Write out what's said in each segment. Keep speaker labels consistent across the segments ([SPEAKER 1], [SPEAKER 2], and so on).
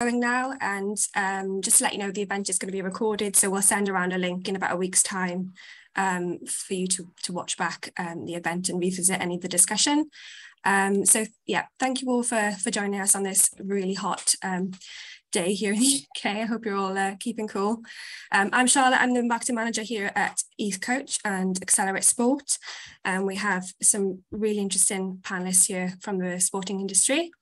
[SPEAKER 1] Going now, and just to let you know, the event is going to be recorded, so we'll send around a link in about a week's time for you to watch back the event and revisit any of the discussion. So yeah, thank you all for joining us on this really hot day here in the UK. I hope you're all keeping cool. I'm Charlotte, I'm the marketing manager here at 𝐻𝐚 and accelerate.sport, and we have some really interesting panelists here from the sporting industry.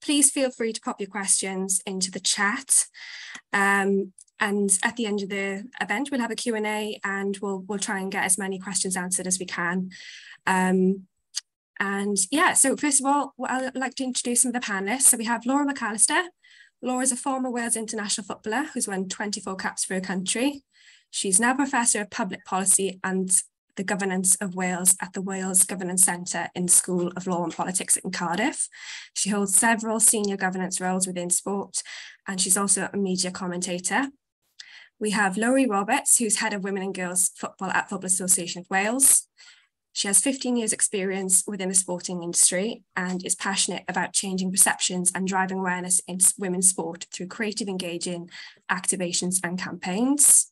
[SPEAKER 1] Please feel free to pop your questions into the chat, and at the end of the event we'll have a Q&A, and we'll try and get as many questions answered as we can. And yeah, so first of all, I'd like to introduce some of the panelists. So we have Llaura Mcallister. Llaura is a former Wales international footballer who's won 24 caps for her country. She's now Professor of Public Policy and the Governance of Wales at the Wales Governance Centre in the School of Law and Politics in Cardiff. She holds several senior governance roles within sport, and she's also a media commentator. We have 𝗟𝘂𝗿𝗄𝐿, who's head of Women and Girls Football at Football Association of Wales. She has 15 years experience within the sporting industry and is passionate about changing perceptions and driving awareness in women's sport through creative, engaging activations and campaigns.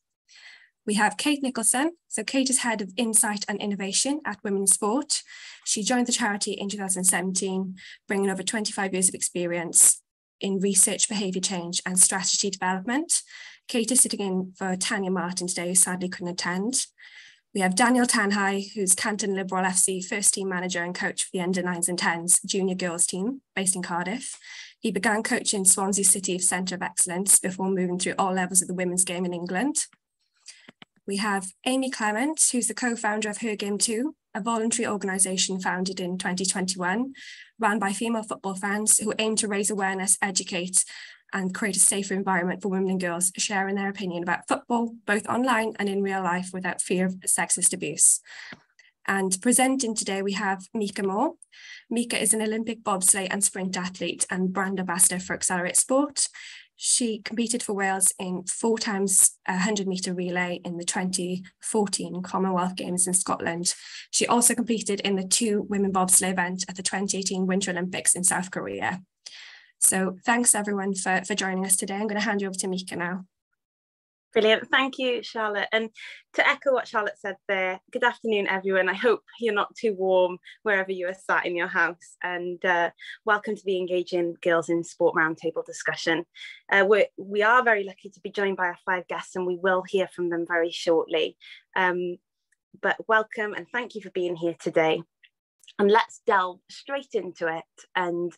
[SPEAKER 1] We have Kate Nicholson. So Kate is head of Insight and Innovation at Women in Sport. She joined the charity in 2017, bringing over 25 years of experience in research, behaviour change and strategy development. Kate is sitting in for Tanya Martin today, who sadly couldn't attend. We have Daniel Tanhai, who's Canton Liberal FC first team manager and coach for the under 9s and 10s junior girls team based in Cardiff. He began coaching Swansea City Centre of Excellence before moving through all levels of the women's game in England. We have Amy Clement, who's the co-founder of 𝗍𝐿𝐴, a voluntary organisation founded in 2021, run by female football fans who aim to raise awareness, educate, and create a safer environment for women and girls sharing their opinion about football, both online and in real life, without fear of sexist abuse. And presenting today, we have Micah Moore. Micah is an Olympic bobsleigh and sprint athlete and brand ambassador for accelerate.sport. She competed for Wales in 4x 100-metre relay in the 2014 Commonwealth Games in Scotland. She also competed in the 2 women bobsleigh event at the 2018 Winter Olympics in South Korea. So thanks everyone for joining us today. I'm going to hand you over to Micah now.
[SPEAKER 2] Brilliant. Thank you, Charlotte. And to echo what Charlotte said there, good afternoon, everyone. I hope you're not too warm wherever you are sat in your house. And welcome to the Engaging Girls in Sport Roundtable discussion. We are very lucky to be joined by our 5 guests, and we will hear from them very shortly. But welcome and thank you for being here today. And let's delve straight into it and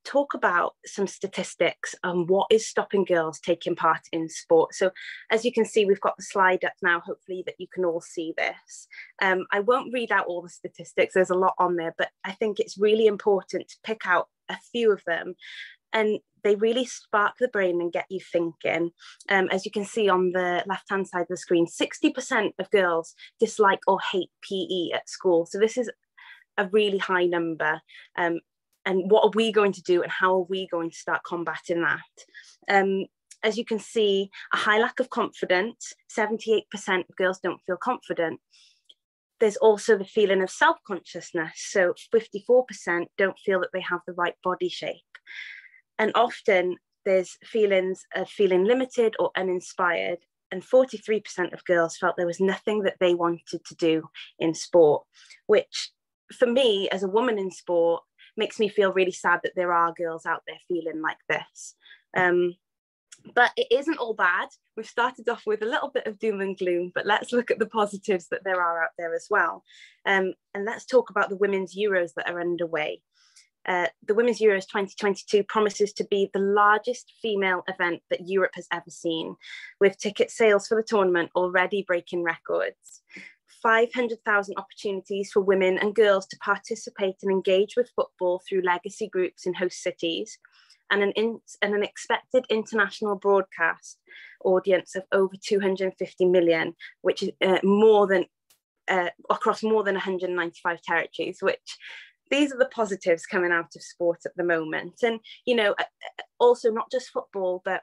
[SPEAKER 2] talk about some statistics on what is stopping girls taking part in sport. So as you can see, we've got the slide up now, hopefully that you can all see this. I won't read out all the statistics, there's a lot on there, but I think it's really important to pick out a few of them, and they really spark the brain and get you thinking. As you can see on the left-hand side of the screen, 60% of girls dislike or hate PE at school. So this is a really high number. And what are we going to do, and how are we going to start combating that? As you can see, a high lack of confidence, 78% of girls don't feel confident. There's also the feeling of self-consciousness. So 54% don't feel that they have the right body shape. And often there's feelings of feeling limited or uninspired. And 43% of girls felt there was nothing that they wanted to do in sport, which for me as a woman in sport, makes me feel really sad that there are girls out there feeling like this. But it isn't all bad. We've started off with a little bit of doom and gloom, but let's look at the positives that there are out there as well. And let's talk about the Women's Euros that are underway. The Women's Euros 2022 promises to be the largest female event that Europe has ever seen, with ticket sales for the tournament already breaking records. 500,000 opportunities for women and girls to participate and engage with football through legacy groups in host cities, and an expected international broadcast audience of over 250 million, which is more than across more than 195 territories, which these are the positives coming out of sport at the moment. And, you know, also not just football, but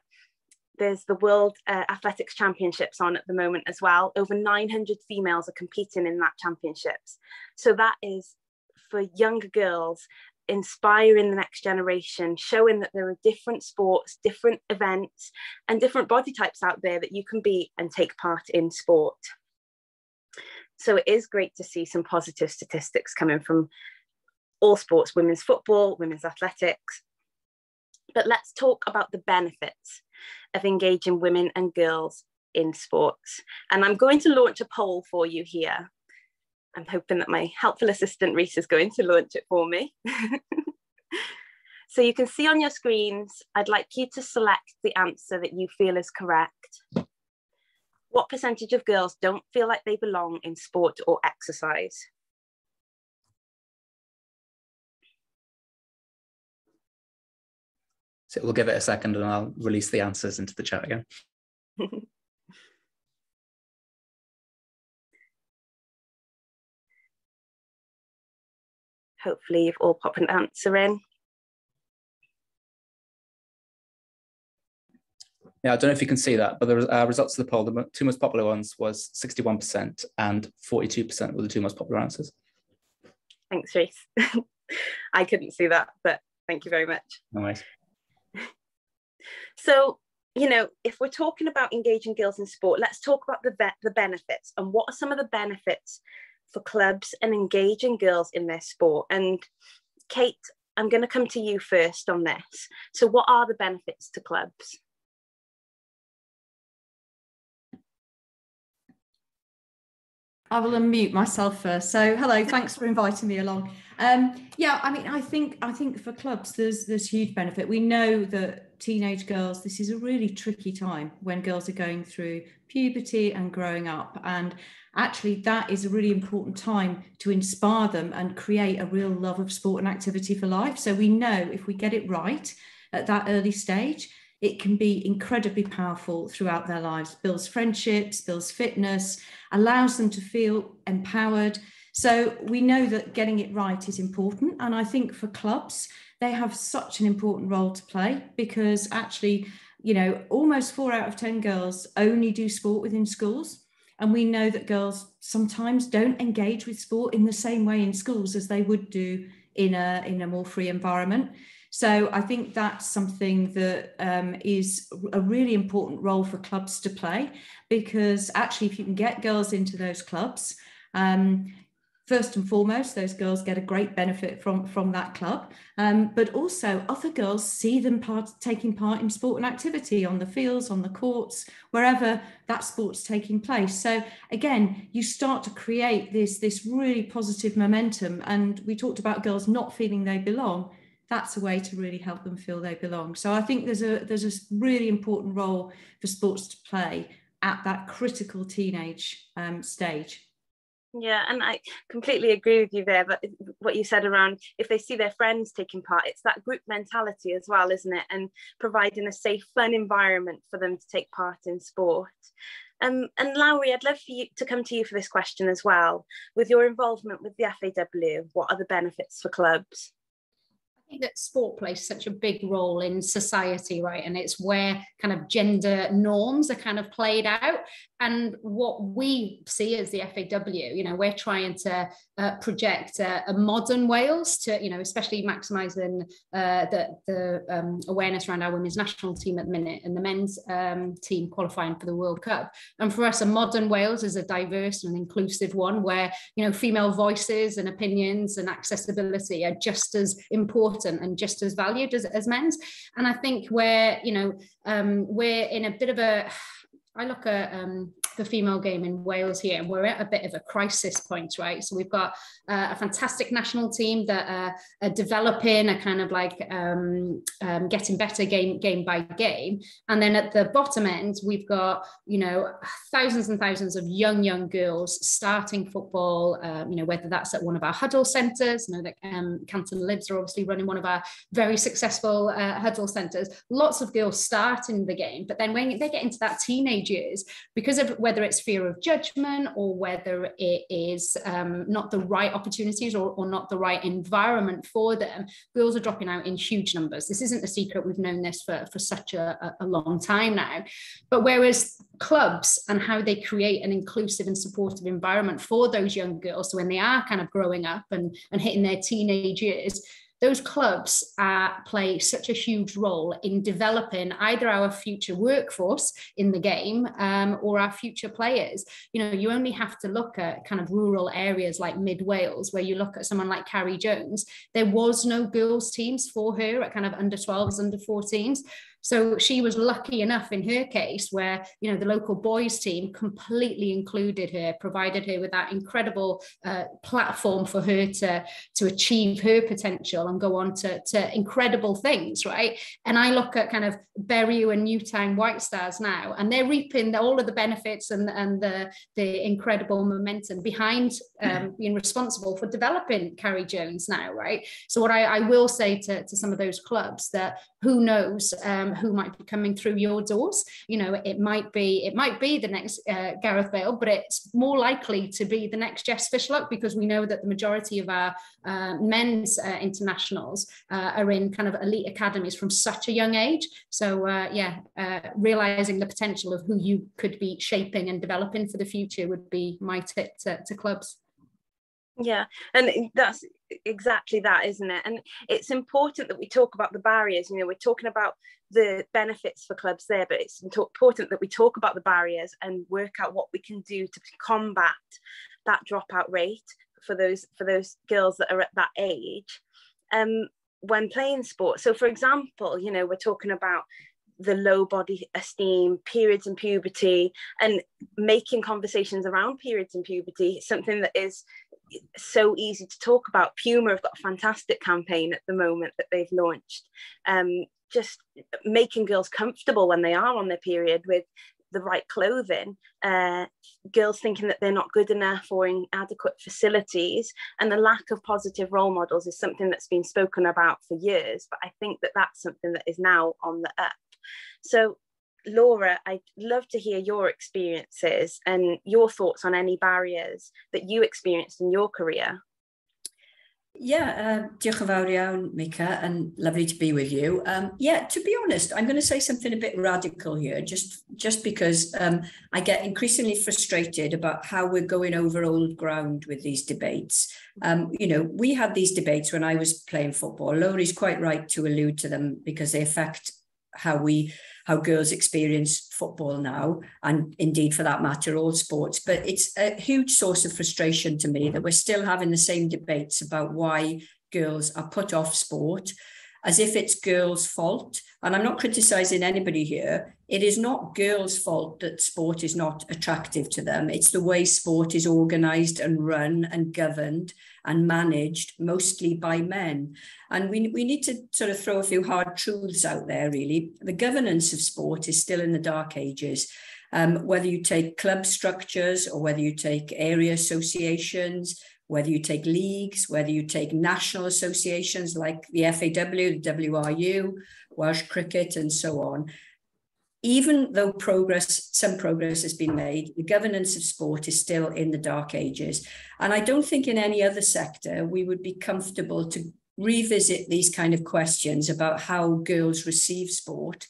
[SPEAKER 2] there's the World Athletics Championships on at the moment as well. Over 900 females are competing in that championships. So that is, for younger girls, inspiring the next generation, showing that there are different sports, different events, and different body types out there that you can be and take part in sport. So it is great to see some positive statistics coming from all sports, women's football, women's athletics. But let's talk about the benefits of engaging women and girls in sports. And I'm going to launch a poll for you here. I'm hoping that my helpful assistant Rhys is going to launch it for me. So you can see on your screens, I'd like you to select the answer that you feel is correct. What percentage of girls don't feel like they belong in sport or exercise?
[SPEAKER 3] So we'll give it a second and I'll release the answers into the chat again.
[SPEAKER 2] Hopefully you've all popped an answer in.
[SPEAKER 3] Yeah, I don't know if you can see that, but the results of the poll, the two most popular ones was 61% and 42% were the two most popular answers.
[SPEAKER 2] Thanks, Rhys. I couldn't see that, but thank you very much.
[SPEAKER 3] No worries.
[SPEAKER 2] So, you know, if we're talking about engaging girls in sport, let's talk about the benefits and what are some of the benefits for clubs and engaging girls in their sport. And Kate, I'm going to come to you first on this. So what are the benefits to clubs?
[SPEAKER 4] I will unmute myself first. So hello, thanks for inviting me along. Yeah, I mean, I think for clubs, there's huge benefit. We know that teenage girls, this is a really tricky time when girls are going through puberty and growing up. And actually that is a really important time to inspire them and create a real love of sport and activity for life. So we know if we get it right at that early stage, it can be incredibly powerful throughout their lives, builds friendships, builds fitness, allows them to feel empowered. So we know that getting it right is important. And I think for clubs, they have such an important role to play because actually, you know, almost 4 out of 10 girls only do sport within schools. And we know that girls sometimes don't engage with sport in the same way in schools as they would do in a more free environment. So I think that's something that is a really important role for clubs to play, because actually if you can get girls into those clubs, first and foremost, those girls get a great benefit from that club, but also other girls see them taking part in sport and activity on the fields, on the courts, wherever that sport's taking place. So again, you start to create this really positive momentum. And we talked about girls not feeling they belong. That's a way to really help them feel they belong. So I think there's a really important role for sports to play at that critical teenage stage.
[SPEAKER 2] Yeah, and I completely agree with you there, but what you said around if they see their friends taking part, it's that group mentality as well, isn't it? And providing a safe, fun environment for them to take part in sport. And 𝗟𝑠, I'd love for you to come to you for this question as well. With your involvement with the FAW, what are the benefits for clubs?
[SPEAKER 5] I think that sport plays such a big role in society, right? And it's where kind of gender norms are kind of played out. And what we see as the FAW, you know, we're trying to project a modern Wales to, you know, especially maximising the awareness around our women's national team at the minute and the men's team qualifying for the World Cup. And for us, a modern Wales is a diverse and inclusive one where, you know, female voices and opinions and accessibility are just as important and just as valued as men's. And I think we're, you know, we're in a bit of a, I look at the female game in Wales here, and we're at a bit of a crisis point, right? So we've got a fantastic national team that are developing, a kind of like getting better game by game. And then at the bottom end, we've got, you know, thousands and thousands of young girls starting football, you know, whether that's at one of our huddle centres, you know, that Canton Libs are obviously running one of our very successful huddle centres. Lots of girls start in the game, but then when they get into that teenage years, because of whether it's fear of judgment or whether it is not the right opportunities or not the right environment for them, girls are dropping out in huge numbers. This isn't a secret. We've known this for such a long time now. But whereas clubs and how they create an inclusive and supportive environment for those young girls, so when they are kind of growing up and hitting their teenage years, those clubs play such a huge role in developing either our future workforce in the game or our future players. You know, you only have to look at kind of rural areas like mid Wales, where you look at someone like Carrie Jones. There was no girls teams for her at kind of under 12s, under 14s. So she was lucky enough in her case where, you know, the local boys team completely included her, provided her with that incredible platform for her to achieve her potential and go on to incredible things, right? And I look at kind of 𝗟𝘂𝗿𝐻 and 𝐷𝐿𝐴𝐻𝑚 𝐌𝐸𝐻𝑆 now, and they're reaping all of the benefits and the incredible momentum behind being responsible for developing Carrie Jones now, right? So what I will say to some of those clubs, that who knows who might be coming through your doors. You know, it might be the next 𝗟𝘂𝐿𝐴𝐻, but it's more likely to be the next 𝗍𝐵, because we know that the majority of our men's internationals are in kind of elite academies from such a young age. So realizing the potential of who you could be shaping and developing for the future would be my tip to clubs.
[SPEAKER 2] Yeah, and that's exactly that, isn't it? And it's important that we talk about the barriers. You know, we're talking about the benefits for clubs there, but it's important that we talk about the barriers and work out what we can do to combat that dropout rate for those girls that are at that age when playing sport. So for example, you know, we're talking about the low body esteem, periods and puberty, and making conversations around periods and puberty, something that is so easy to talk about. Puma have got a fantastic campaign at the moment that they've launched, just making girls comfortable when they are on their period with the right clothing, girls thinking that they're not good enough or in adequate facilities, and the lack of positive role models is something that's been spoken about for years, but I think that that's something that is now on the up. So Laura, I'd love to hear your experiences and your thoughts on any barriers that you experienced in your career.
[SPEAKER 6] Yeah, diolch yn fawr iawn, Mica, and lovely to be with you. Yeah, to be honest, I'm going to say something a bit radical here, just because I get increasingly frustrated about how we're going over old ground with these debates. You know, we had these debates when I was playing football. Laura's quite right to allude to them because they affect how girls experience football now, and indeed for that matter all sports. But it's a huge source of frustration to me that we're still having the same debates about why girls are put off sport, as if it's girls' fault. And I'm not criticizing anybody here. It is not girls' fault that sport is not attractive to them. It's the way sport is organized and run and governed and managed mostly by men. And we need to sort of throw a few hard truths out there, really. The governance of sport is still in the dark ages. Whether you take club structures or whether you take area associations, whether you take leagues, whether you take national associations like the FAW, the �WRU, Welsh cricket, and so on. Even though some progress has been made, the governance of sport is still in the dark ages. And I don't think in any other sector we would be comfortable to revisit these kind of questions about how girls receive sport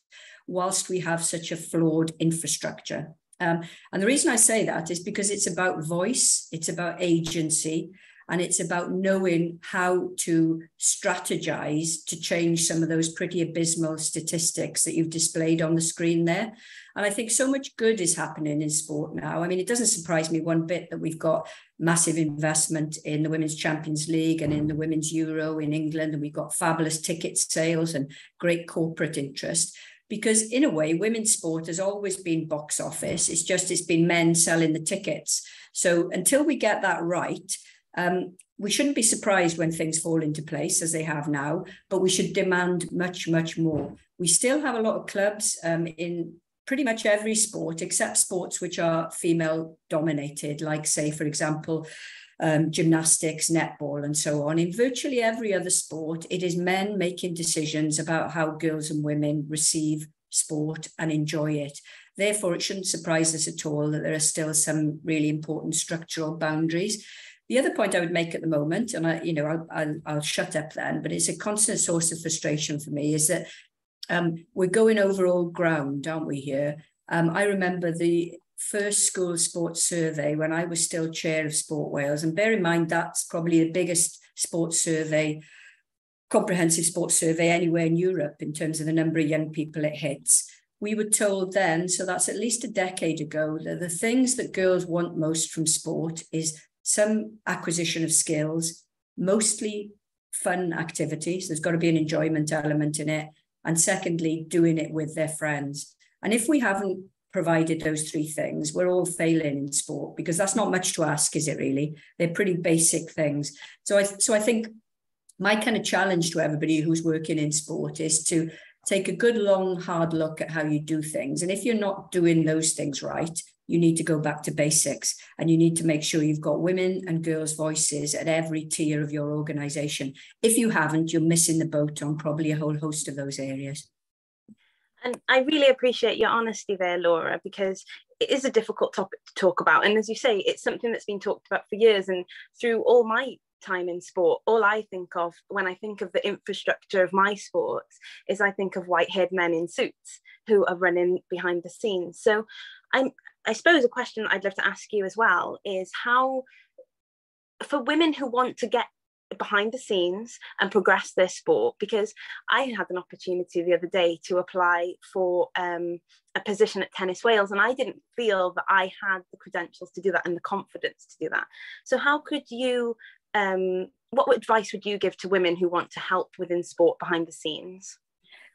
[SPEAKER 6] whilst we have such a flawed infrastructure. And the reason I say that is because it's about voice, it's about agency, and it's about knowing how to strategize to change some of those pretty abysmal statistics that you've displayed on the screen there. And I think so much good is happening in sport now. I mean, it doesn't surprise me one bit that we've got massive investment in the Women's Champions League and in the Women's Euro in England, and we've got fabulous ticket sales and great corporate interest. Because in a way, women's sport has always been box office. It's been men selling the tickets. So until we get that right, we shouldn't be surprised when things fall into place as they have now, but we should demand much, much more. We still have a lot of clubs in pretty much every sport, except sports which are female dominated, like say, for example, gymnastics, netball, and so on. In virtually every other sport, it is men making decisions about how girls and women receive sport and enjoy it. Therefore, it shouldn't surprise us at all that there are still some really important structural boundaries. The other point I would make at the moment, and I'll shut up then, but it's a constant source of frustration for me, is that we're going over old ground, aren't we here? I remember the first school sports survey when I was still chair of Sport Wales, and bear in mind that's probably the biggest sports survey comprehensive sports survey anywhere in Europe in terms of the number of young people it hits. We were told then, so that's at least a decade ago, that the things that girls want most from sport is some acquisition of skills, mostly fun activities. There's got to be an enjoyment element in it. And secondly, doing it with their friends. And if we haven't provided those three things, we're all failing in sport, because that's not much to ask, is it really? They're pretty basic things. So I think my kind of challenge to everybody who's working in sport is to take a good, long, hard look at how you do things. And if you're not doing those things right, you need to go back to basics, and you need to make sure you've got women and girls' voices at every tier of your organisation. If you haven't, you're missing the boat on probably a whole host of those areas.
[SPEAKER 2] And I really appreciate your honesty there, Laura, because it is a difficult topic to talk about. And as you say, it's something that's been talked about for years. And through all my time in sport, all I think of when I think of the infrastructure of my sports is I think of white-haired men in suits who are running behind the scenes. So I suppose a question I'd love to ask you as well is how, for women who want to get behind the scenes and progress their sport, because I had an opportunity the other day to apply for a position at Tennis Wales, and I didn't feel that I had the credentials to do that and the confidence to do that. So how could you, what advice would you give to women who want to help within sport behind the scenes?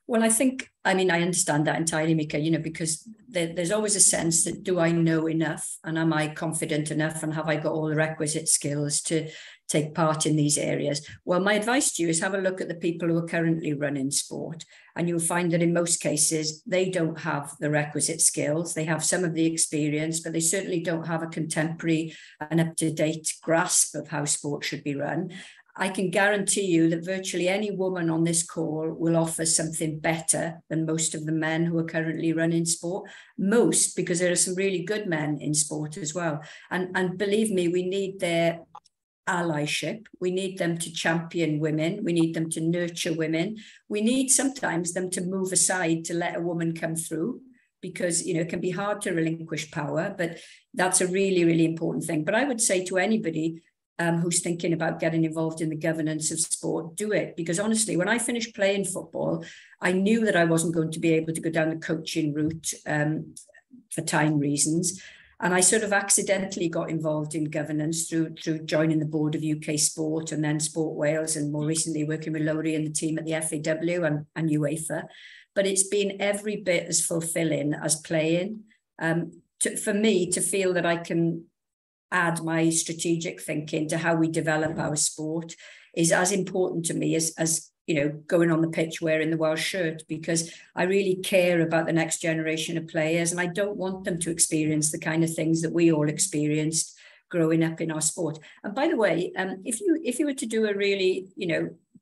[SPEAKER 6] Well, I understand that entirely, Mika, because there's always a sense that, do I know enough, and am I confident enough, and have I got all the requisite skills to take part in these areas? Well, my advice to you is have a look at the people who are currently running sport, and you'll find that in most cases, they don't have the requisite skills. They have some of the experience, but they certainly don't have a contemporary and up-to-date grasp of how sport should be run. I can guarantee you that virtually any woman on this call will offer something better than most of the men who are currently running sport. Most, because there are some really good men in sport as well. And believe me, we need their allyship. We need them to champion women. We need them to nurture women. We need sometimes them to move aside to let a woman come through, because it can be hard to relinquish power, but that's a really, really important thing. But I would say to anybody who's thinking about getting involved in the governance of sport, do it. Because honestly, when I finished playing football, I knew that I wasn't going to be able to go down the coaching route for time reasons. And I sort of accidentally got involved in governance through joining the board of UK Sport and then Sport Wales, and more recently working with 𝐿𝐴𝐿𝐴 and the team at the FAW and UEFA. But it's been every bit as fulfilling as playing. For me to feel that I can add my strategic thinking to how we develop our sport is as important to me as going on the pitch wearing the Welsh shirt, because I really care about the next generation of players, and I don't want them to experience the kind of things that we all experienced growing up in our sport. And by the way, if you were to do a really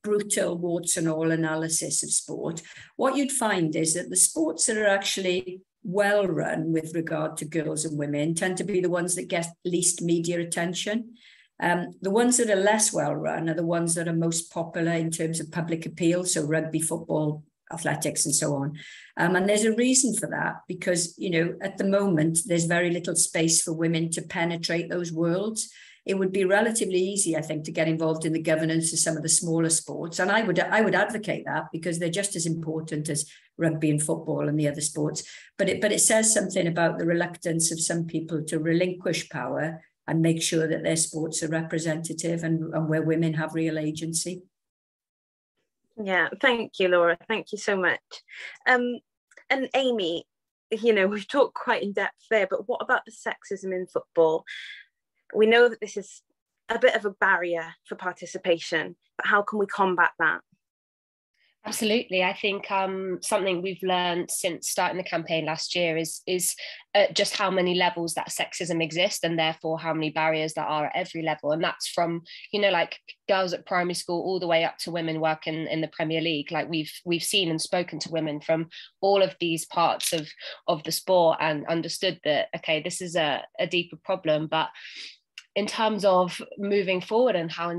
[SPEAKER 6] brutal warts and all analysis of sport, what you'd find is that the sports that are actually well run with regard to girls and women tend to be the ones that get least media attention. The ones that are less well run are the ones that are most popular in terms of public appeal, so rugby, football, athletics, and so on. And there's a reason for that, because at the moment there's very little space for women to penetrate those worlds. It would be relatively easy, I think, to get involved in the governance of some of the smaller sports. And I would advocate that, because they're just as important as rugby and football and the other sports. But it says something about the reluctance of some people to relinquish power and make sure that their sports are representative and where women have real agency.
[SPEAKER 2] Yeah, thank you, Laura. Thank you so much. And Amy, we've talked quite in depth there, but what about the sexism in football? We know that this is a bit of a barrier for participation, but how can we combat that?
[SPEAKER 7] Absolutely. I think something we've learned since starting the campaign last year is just how many levels that sexism exists, and therefore how many barriers there are at every level. And that's from, like girls at primary school all the way up to women working in the Premier League. Like we've seen and spoken to women from all of these parts of the sport and understood that, okay, this is a deeper problem. But in terms of moving forward and how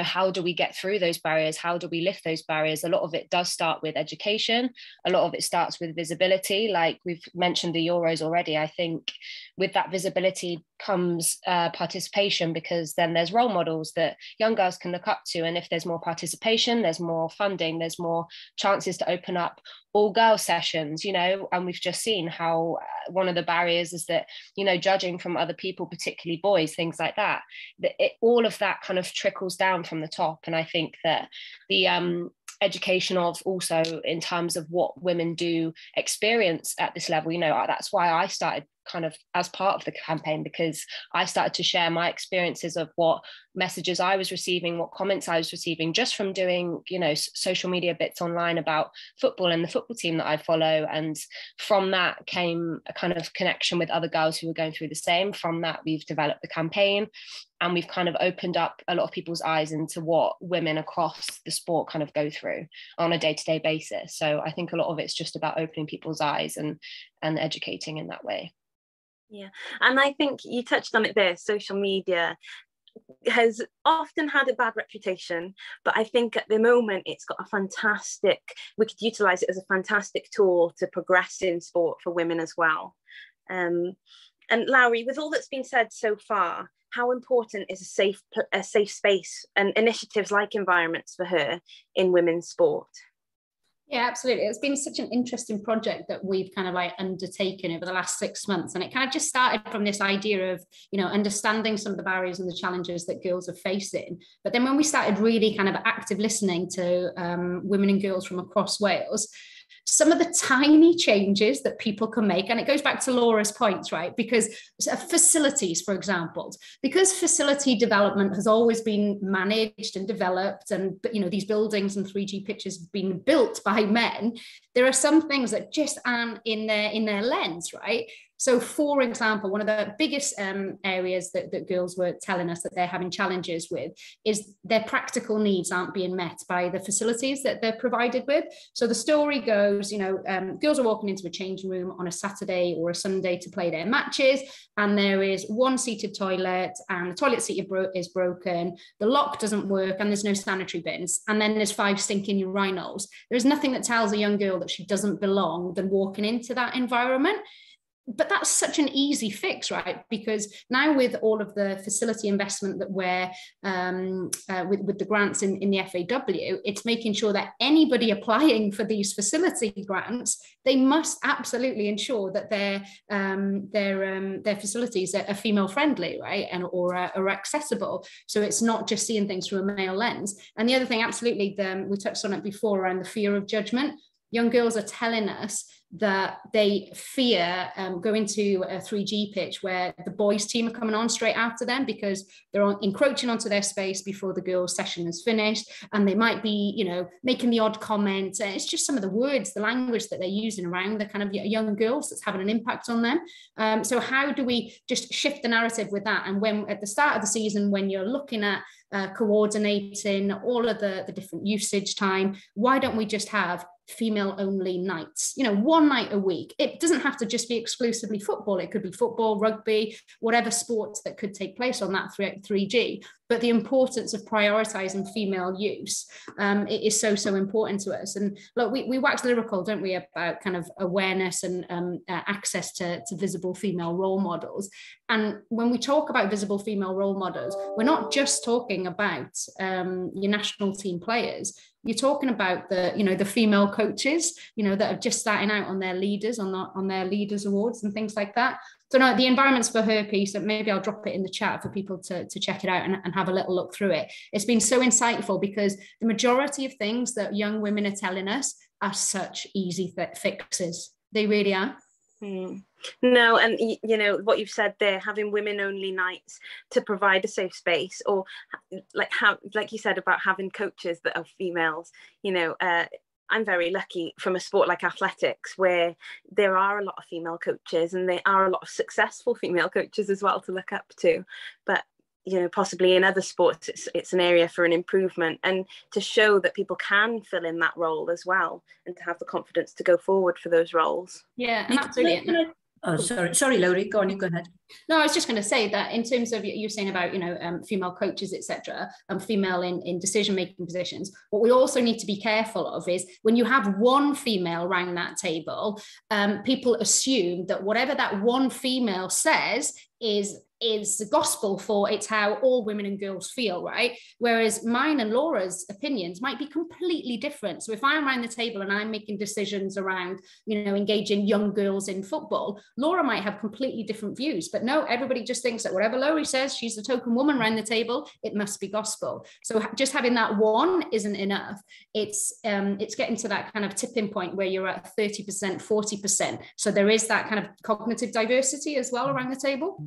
[SPEAKER 7] how do we get through those barriers? How do we lift those barriers? A lot of it does start with education. A lot of it starts with visibility. Like we've mentioned the Euros already. I think with that visibility comes participation, because then there's role models that young girls can look up to. And if there's more participation, there's more funding, there's more chances to open up all girl sessions, and we've just seen how one of the barriers is that, judging from other people, particularly boys, things like that, all of that kind of trickles down from the top. And I think that the education of also in terms of what women do experience at this level, that's why I started kind of as part of the campaign, because I started to share my experiences of what messages I was receiving, what comments I was receiving just from doing, social media bits online about football and the football team that I follow. And from that came a kind of connection with other girls who were going through the same. From that, we've developed the campaign, and we've kind of opened up a lot of people's eyes into what women across the sport kind of go through on a day-to-day basis. So I think a lot of it's just about opening people's eyes and educating in that way.
[SPEAKER 2] Yeah, and I think you touched on it there. Social media has often had a bad reputation, but I think at the moment it's got we could utilize it as a fantastic tool to progress in sport for women as well. And Loury, with all that's been said so far, how important is a safe space and initiatives like Environments for Her in women's sport?
[SPEAKER 5] Yeah, absolutely. It's been such an interesting project that we've kind of undertaken over the last 6 months. And it kind of just started from this idea of, understanding some of the barriers and the challenges that girls are facing. But then when we started really kind of active listening to women and girls from across Wales, some of the tiny changes that people can make, and it goes back to Laura's points, right? Because facilities, for example, because facility development has always been managed and developed, and these buildings and 3G pitches have been built by men, there are some things that just aren't in their lens, right? So, for example, one of the biggest areas that girls were telling us that they're having challenges with is their practical needs aren't being met by the facilities that they're provided with. So the story goes, girls are walking into a changing room on a Saturday or a Sunday to play their matches, and there is one seated toilet, and the toilet seat is broken, the lock doesn't work, and there's no sanitary bins, and then there's 5 stinking urinals. There's nothing that tells a young girl that she doesn't belong than walking into that environment. But that's such an easy fix, right? Because now with all of the facility investment that we're with the grants in the FAW, it's making sure that anybody applying for these facility grants, they must absolutely ensure that their facilities are female friendly, right? And or are accessible. So it's not just seeing things through a male lens. And the other thing, absolutely, we touched on it before around the fear of judgment. Young girls are telling us that they fear going to a 3G pitch where the boys team are coming on straight after them because they're encroaching onto their space before the girls session is finished, and they might be, making the odd comment. It's just some of the words, the language that they're using around the kind of young girls that's having an impact on them. So how do we just shift the narrative with that? And when at the start of the season, when you're looking at coordinating all of the different usage time, why don't we just have female only nights, 1 night a week? It doesn't have to just be exclusively football. It could be football, rugby, whatever sports that could take place on that 3G. But the importance of prioritizing female use is so important to us. And look, we wax lyrical, don't we, about kind of awareness and access to visible female role models. And when we talk about visible female role models, we're not just talking about your national team players. You're talking about the female coaches, that are just starting out on their leaders, on their leaders awards and things like that. So no, the Environments for Her piece, and maybe I'll drop it in the chat for people to check it out and have a little look through it. It's been so insightful because the majority of things that young women are telling us are such easy fixes. They really are.
[SPEAKER 2] No, and what you've said there, having women only nights to provide a safe space, or like you said about having coaches that are females, I'm very lucky from a sport like athletics where there are a lot of female coaches, and there are a lot of successful female coaches as well to look up to. But possibly in other sports, it's an area for an improvement, and to show that people can fill in that role as well, and to have the confidence to go forward for those roles.
[SPEAKER 5] Yeah, absolutely.
[SPEAKER 6] Oh, sorry, Laurie, go on, you go ahead.
[SPEAKER 5] No, I was just going to say that in terms of you're saying about, female coaches, etc., and female in decision-making positions, what we also need to be careful of is when you have one female around that table, people assume that whatever that one female says is the gospel for it's how all women and girls feel, right? Whereas mine and Laura's opinions might be completely different. So if I'm around the table and I'm making decisions around, engaging young girls in football, Laura might have completely different views. But no, everybody just thinks that whatever Laurie says, she's the token woman around the table, it must be gospel. So just having that one isn't enough. It's getting to that kind of tipping point where you're at 30%, 40%. So there is that kind of cognitive diversity as well around the table.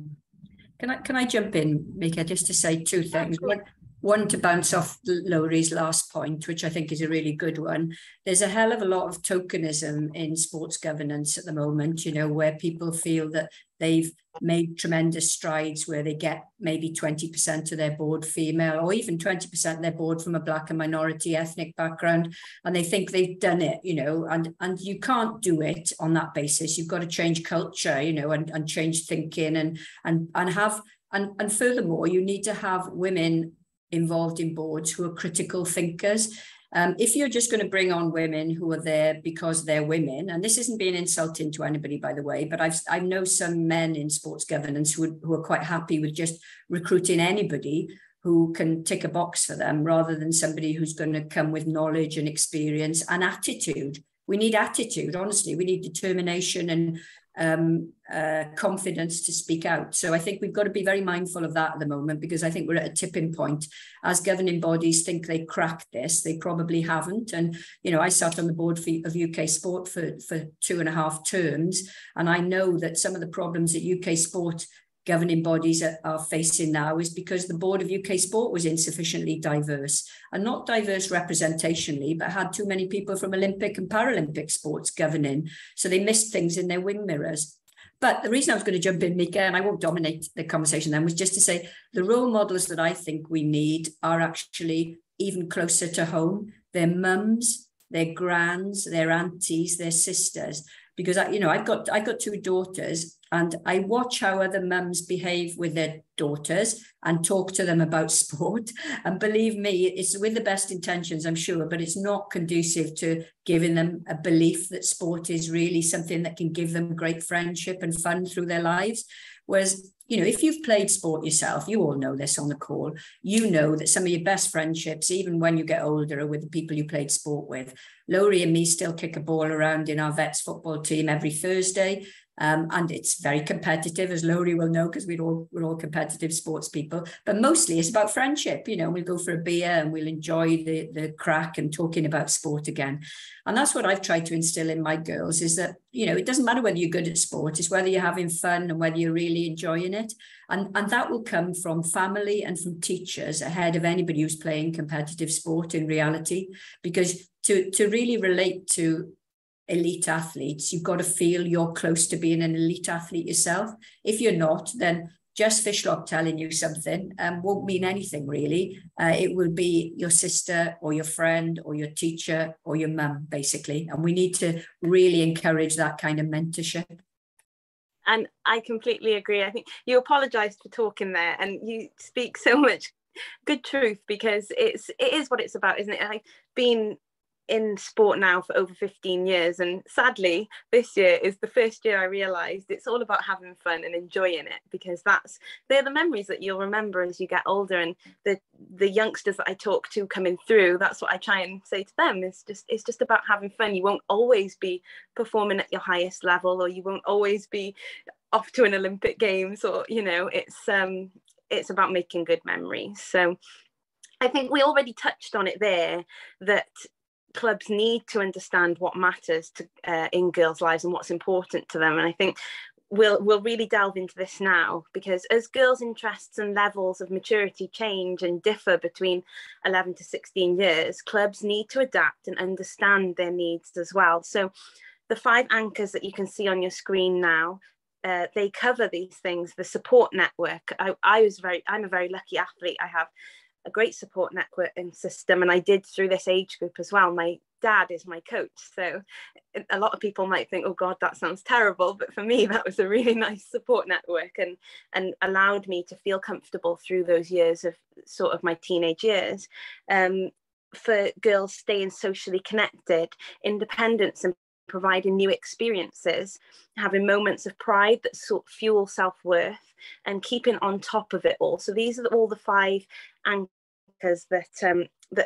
[SPEAKER 6] Can I jump in, Mika, just to say two things? One, to bounce off Laurie's last point, which I think is a really good one. There's a hell of a lot of tokenism in sports governance at the moment, where people feel that they've made tremendous strides, where they get maybe 20% of their board female, or even 20% of their board from a Black and minority ethnic background, and they think they've done it, and you can't do it on that basis. You've got to change culture, and change thinking, and furthermore, you need to have women involved in boards who are critical thinkers. If you're just going to bring on women who are there because they're women, and this isn't being insulting to anybody, by the way, but I know some men in sports governance who are quite happy with just recruiting anybody who can tick a box for them, rather than somebody who's going to come with knowledge and experience and attitude. We need attitude, honestly. We need determination and confidence to speak out. So I think we've got to be very mindful of that at the moment, because I think we're at a tipping point. As governing bodies think they cracked this, they probably haven't. And, I sat on the board of UK Sport for 2.5 terms, and I know that some of the problems that UK Sport governing bodies are facing now is because the board of UK Sport was insufficiently diverse, and not diverse representationally, but had too many people from Olympic and Paralympic sports governing. So they missed things in their wing mirrors. But the reason I was going to jump in, Mika, and I won't dominate the conversation then, was just to say the role models that I think we need are actually even closer to home. Their mums, their grands, their aunties, their sisters. Because I've got 2 daughters, and I watch how other mums behave with their daughters and talk to them about sport. And believe me, it's with the best intentions, I'm sure, but it's not conducive to giving them a belief that sport is really something that can give them great friendship and fun through their lives. Whereas, if you've played sport yourself, you all know this on the call, that some of your best friendships, even when you get older, are with the people you played sport with. Laurie and me still kick a ball around in our vets football team every Thursday. And it's very competitive, as Laurie will know, because we're all competitive sports people. But mostly it's about friendship. We'll go for a beer and we'll enjoy the crack and talking about sport again. And that's what I've tried to instill in my girls, is that, it doesn't matter whether you're good at sport, it's whether you're having fun and whether you're really enjoying it. And that will come from family and from teachers ahead of anybody who's playing competitive sport in reality. Because to really relate to elite athletes, you've got to feel you're close to being an elite athlete yourself. If you're not, then just 𝗍𝗏𝗏 telling you something won't mean anything really. It will be your sister or your friend or your teacher or your mum, basically. And we need to really encourage that kind of mentorship.
[SPEAKER 2] And I completely agree. I think you apologised for talking there, and you speak so much good truth, because it is what it's about, isn't it? Like, being in sport now for over 15 years, and sadly this year is the first year I realised it's all about having fun and enjoying it, because they're the memories that you'll remember as you get older. And the youngsters that I talk to coming through, that's what I try and say to them. It's just about having fun. You won't always be performing at your highest level, or you won't always be off to an Olympic Games, or it's about making good memories. So I think we already touched on it there, that clubs need to understand what matters in girls' lives and what's important to them. And I think we'll really delve into this now, because as girls' interests and levels of maturity change and differ between 11 to 16 years, clubs need to adapt and understand their needs as well. So the 5 anchors that you can see on your screen now, they cover these things. The support network. I'm a very lucky athlete. I have a great support network and system, and I did through this age group as well. My dad is my coach. So a lot of people might think, oh God, that sounds terrible. But for me, that was a really nice support network and allowed me to feel comfortable through those years of sort of my teenage years. For girls staying socially connected, independence, and providing new experiences, having moments of pride that sort of fuel self-worth, and keeping on top of it all. So these are all the 5 anchors that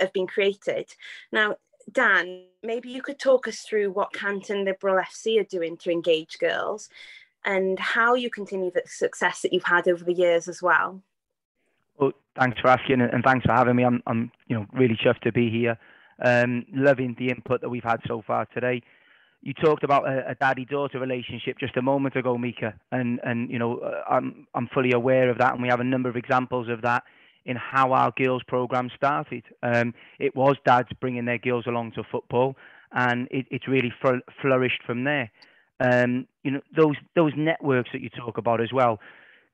[SPEAKER 2] have been created. Now, Dan, maybe you could talk us through what Canton Liberal FC are doing to engage girls and how you continue the success that you've had over the years as well.
[SPEAKER 8] Well, thanks for asking, and thanks for having me. I'm really chuffed to be here. Loving the input that we've had so far today. You talked about a daddy-daughter relationship just a moment ago, Mika, and I'm fully aware of that, and we have a number of examples of that in how our girls program started. It was dads bringing their girls along to football, and it's really flourished from there. Those networks that you talk about as well.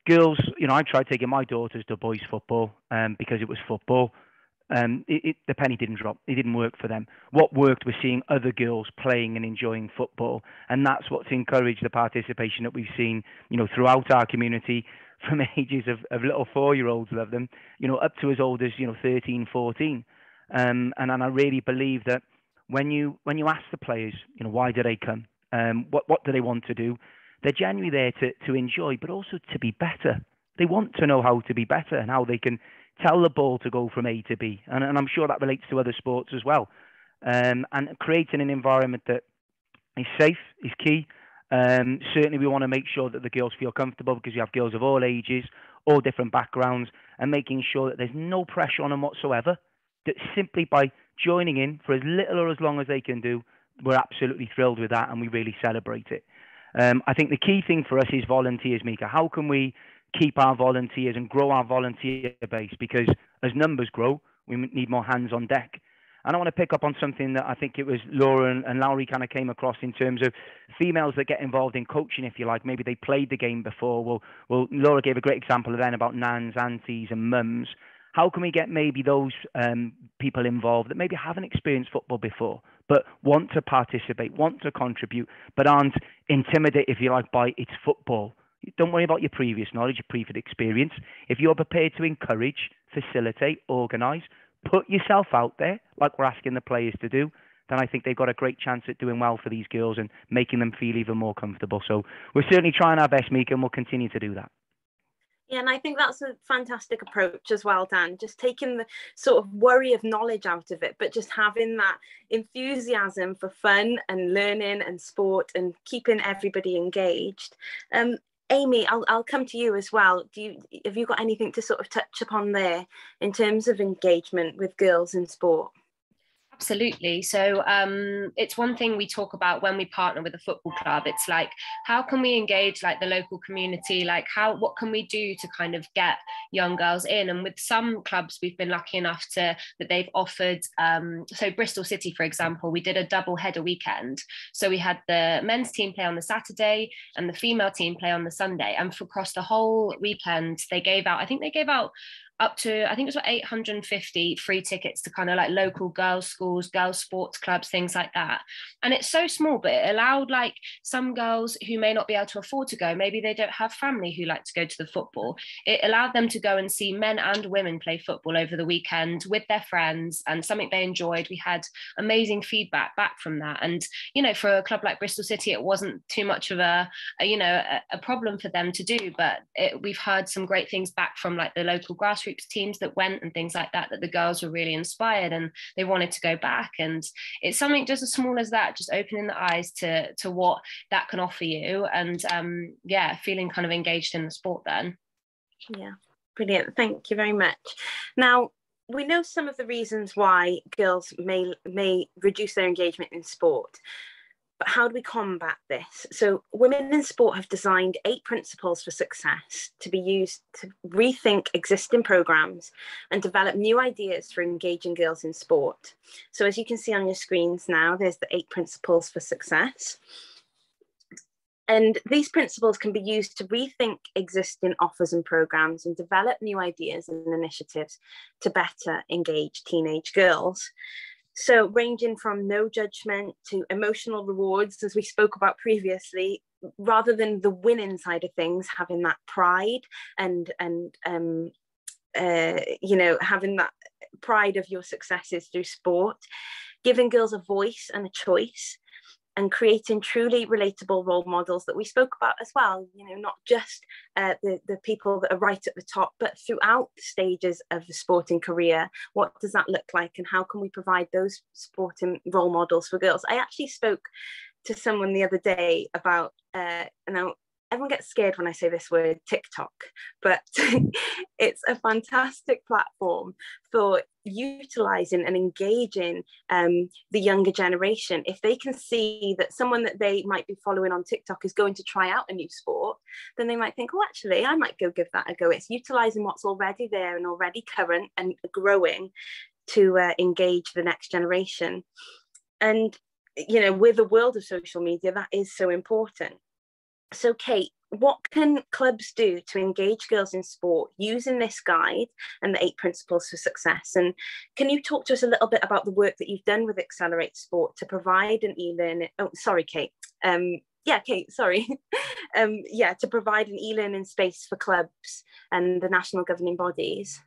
[SPEAKER 8] Girls, I tried taking my daughters to boys football because it was football. The penny didn't drop. It didn't work for them. What worked was seeing other girls playing and enjoying football, and that's what's encouraged the participation that we've seen, throughout our community, from ages of little 4-year-olds, love them, up to as old as 13, 14. And I really believe that when you ask the players, why do they come? What do they want to do? They're genuinely there to enjoy, but also to be better. They want to know how to be better and how they can tell the ball to go from A to B. And I'm sure that relates to other sports as well. And creating an environment that is safe is key. Certainly we want to make sure that the girls feel comfortable, because you have girls of all ages, all different backgrounds, and making sure that there's no pressure on them whatsoever. That simply by joining in for as little or as long as they can do, we're absolutely thrilled with that, and we really celebrate it. I think the key thing for us is volunteers, Mika. How can we keep our volunteers and grow our volunteer base? Because as numbers grow, we need more hands on deck. And I want to pick up on something that I think it was Laura and 𝐿𝑚 kind of came across in terms of females that get involved in coaching, if you like. Maybe they played the game before. Well, Laura gave a great example then about nans, aunties and mums. How can we get maybe those people involved that maybe haven't experienced football before, but want to participate, want to contribute, but aren't intimidated, if you like, by it's football? Don't worry about your previous knowledge, your previous experience. If you're prepared to encourage, facilitate, organise, put yourself out there, like we're asking the players to do, then I think they've got a great chance at doing well for these girls and making them feel even more comfortable. So we're certainly trying our best, Mika, and we'll continue to do that.
[SPEAKER 2] Yeah, and I think that's a fantastic approach as well, Dan, just taking the sort of worry of knowledge out of it, but just having that enthusiasm for fun and learning and sport and keeping everybody engaged. Amy, I'll come to you as well. Have you got anything to sort of touch upon there in terms of engagement with girls in sport?
[SPEAKER 7] Absolutely. So it's one thing we talk about when we partner with a football club. It's like, how can we engage like the local community? Like what can we do to kind of get young girls in? And with some clubs, we've been lucky enough that they've offered, so Bristol City, for example, we did a double header weekend. So we had the men's team play on the Saturday and the female team play on the Sunday. And across the whole weekend, they gave out up to, I think it was like 850 free tickets to kind of like local girls' schools, girls' sports clubs, things like that. And it's so small, but it allowed like some girls who may not be able to afford to go, maybe they don't have family who like to go to the football. It allowed them to go and see men and women play football over the weekend with their friends, and something they enjoyed. We had amazing feedback back from that. And, for a club like Bristol City, it wasn't too much of a problem for them to do, but we've heard some great things back from like the local grassroots teams that went and things like that the girls were really inspired and they wanted to go back. And it's something just as small as that, just opening the eyes to what that can offer you, and feeling kind of engaged in the sport then.
[SPEAKER 2] Yeah, brilliant. Thank you very much. Now, we know some of the reasons why girls may reduce their engagement in sport. But how do we combat this? So Women in Sport have designed 8 principles for success to be used to rethink existing programmes and develop new ideas for engaging girls in sport. So as you can see on your screens now, there's the 8 principles for success. And these principles can be used to rethink existing offers and programmes and develop new ideas and initiatives to better engage teenage girls. So ranging from no judgment to emotional rewards, as we spoke about previously, rather than the winning side of things, having that pride and you know, having that pride of your successes through sport, giving girls a voice and a choice, and creating truly relatable role models that we spoke about as well, you know, not just the people that are right at the top, but throughout the stages of the sporting career. What does that look like, and how can we provide those sporting role models for girls? I actually spoke to someone the other day about, now everyone gets scared when I say this word, TikTok, but it's a fantastic platform for utilizing and engaging the younger generation. If they can see that someone that they might be following on TikTok is going to try out a new sport, then they might think, oh, actually, I might go give that a go. It's utilizing what's already there and already current and growing to engage the next generation. And, you know, with the world of social media, that is so important. So Kate, what can clubs do to engage girls in sport using this guide and the 8 principles for success? And can you talk to us a little bit about the work that you've done with Accelerate Sport to provide an e-learning, oh, sorry, Kate. Kate, sorry. To provide an e-learning space for clubs and the national governing bodies?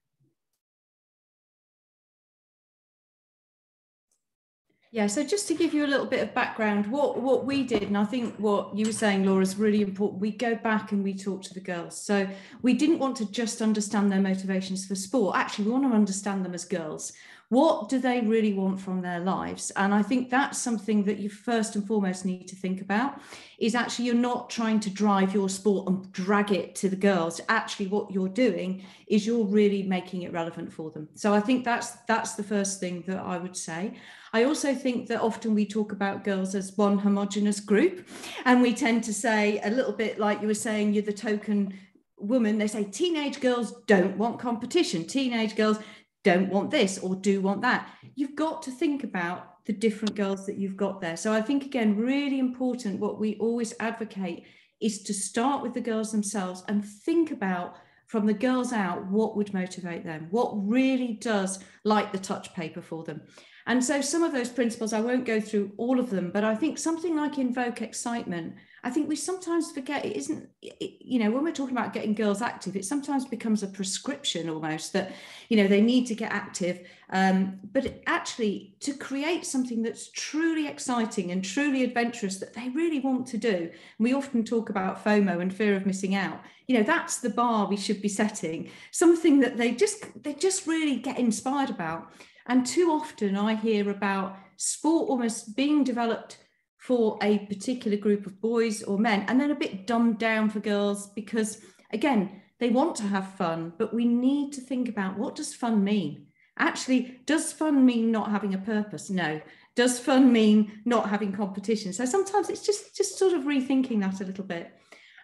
[SPEAKER 4] Yeah, so just to give you a little bit of background, what we did, and I think what you were saying, Laura, is really important. We go back and we talk to the girls. So we didn't want to just understand their motivations for sport. Actually, we want to understand them as girls. What do they really want from their lives? And I think that's something that you first and foremost need to think about, is actually you're not trying to drive your sport and drag it to the girls. Actually, what you're doing is you're really making it relevant for them. So I think that's the first thing that I would say. I also think that often we talk about girls as one homogenous group, and we tend to say, a little bit like you were saying, you're the token woman. They say teenage girls don't want competition. Teenage girls don't want this or do want that. You've got to think about the different girls that you've got there. So I think, again, really important, what we always advocate is to start with the girls themselves and think about, from the girls out, what would motivate them, what really does light the touch paper for them. And so some of those principles, I won't go through all of them, but I think something like Invoke Excitement, I think we sometimes forget it isn't, you know, when we're talking about getting girls active, it sometimes becomes a prescription almost that, you know, they need to get active. But actually to create something that's truly exciting and truly adventurous that they really want to do. And we often talk about FOMO and fear of missing out. You know, that's the bar we should be setting, something that they just really get inspired about. And too often I hear about sport almost being developed for a particular group of boys or men, and then a bit dumbed down for girls, because again, they want to have fun, but we need to think about, what does fun mean? Actually, does fun mean not having a purpose? No. Does fun mean not having competition? So sometimes it's just sort of rethinking that a little bit.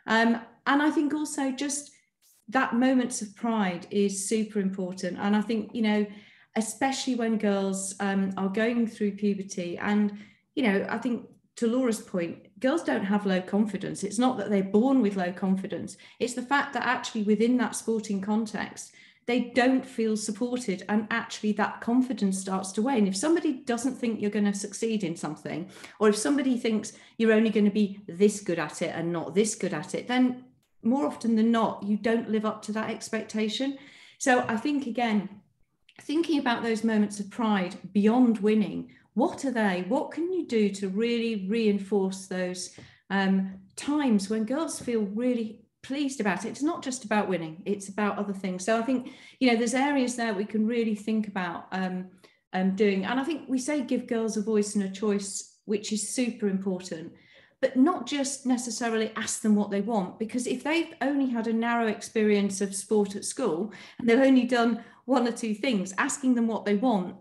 [SPEAKER 4] And I think also just that moments of pride is super important. And I think, you know, especially when girls are going through puberty, and, you know, I think to Laura's point, girls don't have low confidence. It's not that they're born with low confidence. It's the fact that actually within that sporting context, they don't feel supported, and actually that confidence starts to wane. If somebody doesn't think you're going to succeed in something, or if somebody thinks you're only going to be this good at it and not this good at it, then more often than not, you don't live up to that expectation. So I think, again, thinking about those moments of pride beyond winning, what are they? What can you do to really reinforce those times when girls feel really pleased about it? It's not just about winning, it's about other things. So I think, you know, there's areas there we can really think about doing. And I think we say give girls a voice and a choice, which is super important, but not just necessarily ask them what they want, because if they've only had a narrow experience of sport at school and they've only done one or two things, asking them what they want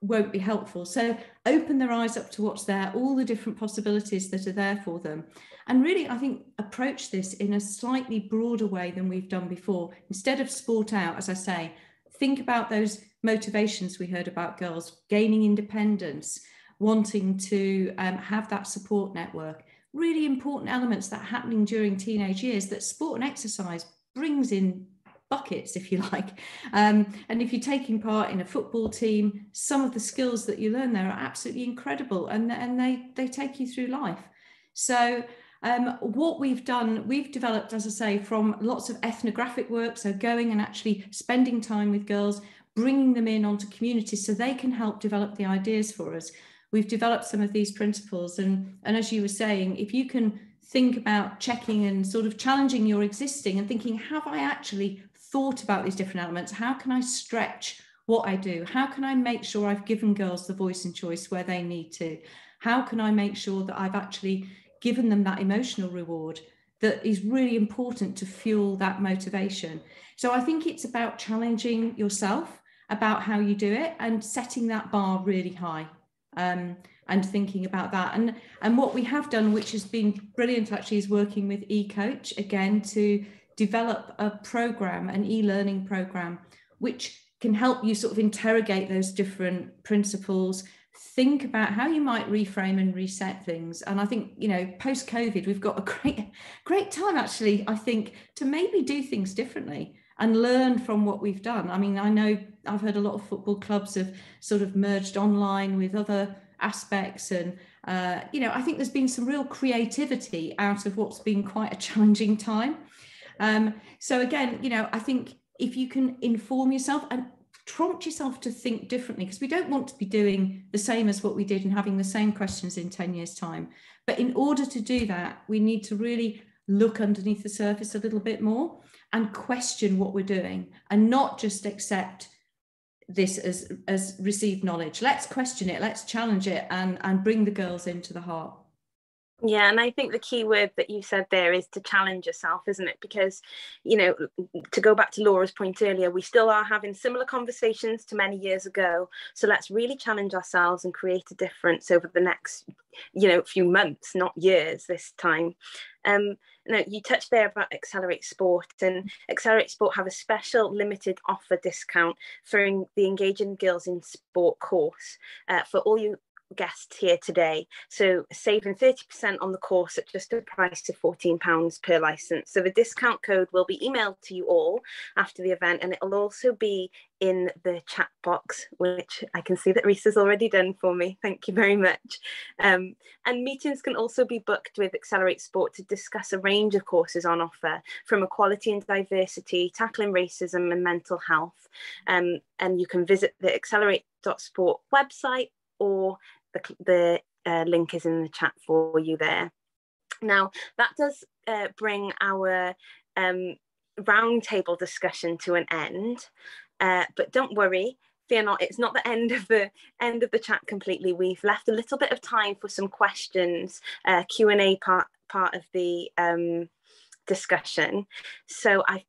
[SPEAKER 4] won't be helpful. So open their eyes up to what's there, all the different possibilities that are there for them. And really, I think, approach this in a slightly broader way than we've done before. Instead of sport out, as I say, think about those motivations we heard about girls, gaining independence, wanting to have that support network, really important elements that are happening during teenage years that sport and exercise brings in buckets, if you like. And if you're taking part in a football team, some of the skills that you learn there are absolutely incredible, and they take you through life. So what we've done, we've developed, as I say, from lots of ethnographic work, so going and actually spending time with girls, bringing them in onto communities so they can help develop the ideas for us. We've developed some of these principles, and as you were saying, if you can think about checking and sort of challenging your existing and thinking, have I actually thought about these different elements? How can I stretch what I do? How can I make sure I've given girls the voice and choice where they need to? How can I make sure that I've actually given them that emotional reward that is really important to fuel that motivation? So I think it's about challenging yourself about how you do it and setting that bar really high, and thinking about that. And what we have done, which has been brilliant actually, is working with eCoach again to develop a program, an e-learning program, which can help you sort of interrogate those different principles, think about how you might reframe and reset things. And I think, you know, post-COVID, we've got a great time actually, I think, to maybe do things differently and learn from what we've done. I mean, I know I've heard a lot of football clubs have sort of merged online with other aspects, and you know, I think there's been some real creativity out of what's been quite a challenging time. So again, you know, I think if you can inform yourself and prompt yourself to think differently, because we don't want to be doing the same as what we did and having the same questions in 10 years' time. But in order to do that, we need to really look underneath the surface a little bit more and question what we're doing, and not just accept this as received knowledge. Let's question it, let's challenge it, and bring the girls into the heart.
[SPEAKER 2] Yeah, and I think the key word that you said there is to challenge yourself, isn't it? Because, you know, to go back to Laura's point earlier, we still are having similar conversations to many years ago. So let's really challenge ourselves and create a difference over the next, you know, few months, not years this time. Now, you touched there about Accelerate Sport, and Accelerate Sport have a special limited offer discount for the Engaging Girls in Sport course for all you guests here today, so saving 30% on the course at just a price of £14 per license. So the discount code will be emailed to you all after the event, and it will also be in the chat box, which I can see that ศ์has already done for me. Thank you very much. And meetings can also be booked with Accelerate Sport to discuss a range of courses on offer, from equality and diversity, tackling racism and mental health. And you can visit the accelerate.sport website, or the link is in the chat for you there. Now, that does bring our roundtable discussion to an end, but don't worry, fear not, it's not the end of the chat completely. We've left a little bit of time for some questions, Q&A part of the discussion. So I've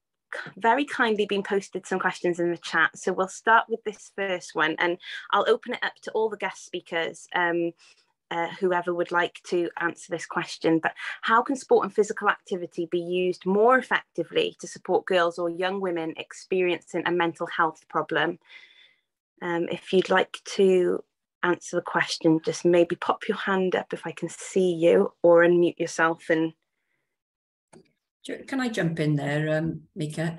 [SPEAKER 2] very kindly been posted some questions in the chat, so we'll start with this first one, and I'll open it up to all the guest speakers, whoever would like to answer this question. But how can sport and physical activity be used more effectively to support girls or young women experiencing a mental health problem? If you'd like to answer the question, just maybe pop your hand up if I can see you, or unmute yourself. And
[SPEAKER 6] can I jump in there, Mika?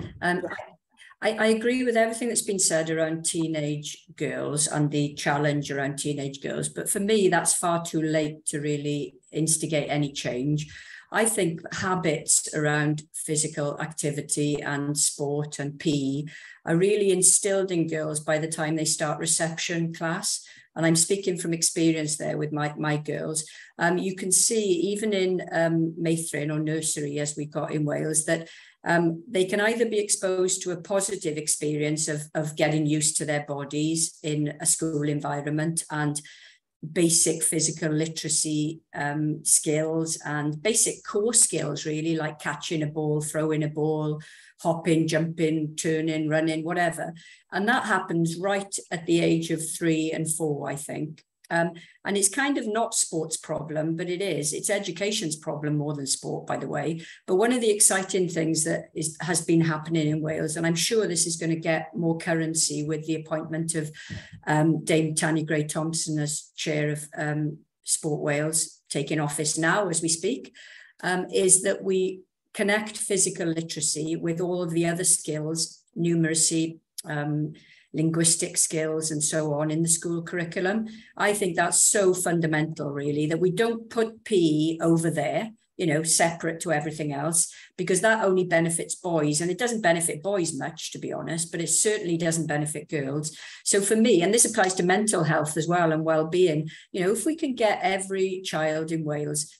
[SPEAKER 6] I agree with everything that's been said around teenage girls and the challenge around teenage girls, but for me, that's far too late to really instigate any change. I think habits around physical activity and sport and PE are really instilled in girls by the time they start reception class. And I'm speaking from experience there with my girls. You can see even in Meithrin, or nursery as we got in Wales, that they can either be exposed to a positive experience of getting used to their bodies in a school environment and basic physical literacy skills and basic core skills, really, like catching a ball, throwing a ball, hopping, jumping, turning, running, whatever. And that happens right at the age of 3 and 4, I think. And it's kind of not sport's problem, but it is. It's education's problem more than sport, by the way. But one of the exciting things that has been happening in Wales, and I'm sure this is going to get more currency with the appointment of Dame Tanya Gray-Thompson as chair of Sport Wales, taking office now as we speak, is that we connect physical literacy with all of the other skills, numeracy, linguistic skills and so on in the school curriculum. I think that's so fundamental, really, that we don't put PE over there, you know, separate to everything else, because that only benefits boys, and it doesn't benefit boys much, to be honest, but it certainly doesn't benefit girls. So for me, and this applies to mental health as well and well-being, you know, if we can get every child in Wales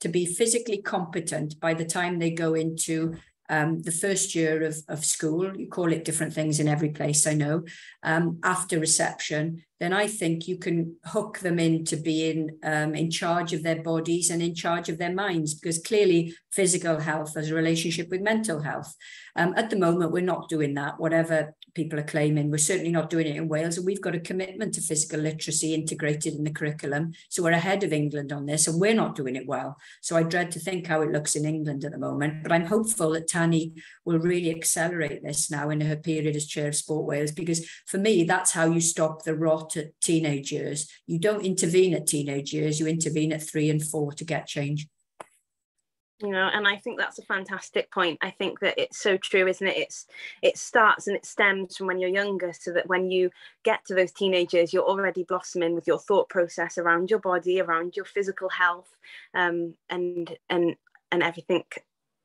[SPEAKER 6] to be physically competent by the time they go into the first year of school, you call it different things in every place, I know, after reception, then I think you can hook them into being in charge of their bodies and in charge of their minds, because clearly physical health has a relationship with mental health. At the moment, we're not doing that, whatever people are claiming. We're certainly not doing it in Wales, and we've got a commitment to physical literacy integrated in the curriculum. So we're ahead of England on this, and we're not doing it well. So I dread to think how it looks in England at the moment, but I'm hopeful that Tanni will really accelerate this now in her period as chair of Sport Wales, because for me, that's how you stop the rot at teenage years. You don't intervene at teenage years, you intervene at 3 and 4 to get change.
[SPEAKER 2] You know, and I think that's a fantastic point. I think that it's so true, isn't it? It starts and it stems from when you're younger, so that when you get to those teenagers, you're already blossoming with your thought process around your body, around your physical health, and everything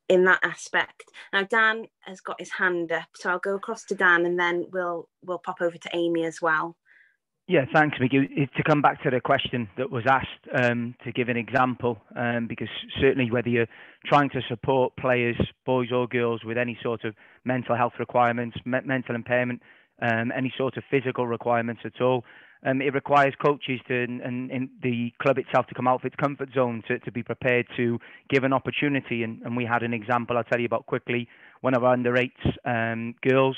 [SPEAKER 2] in that aspect. Now, Dan has got his hand up, so I'll go across to Dan, and then we'll pop over to Amy as well.
[SPEAKER 8] Yeah, thanks, Mickey. To come back to the question that was asked, to give an example, because certainly whether you're trying to support players, boys or girls, with any sort of mental health requirements, mental impairment, any sort of physical requirements at all, it requires coaches and the club itself to come out of its comfort zone to be prepared to give an opportunity. And we had an example I'll tell you about quickly. One of our under-8s girls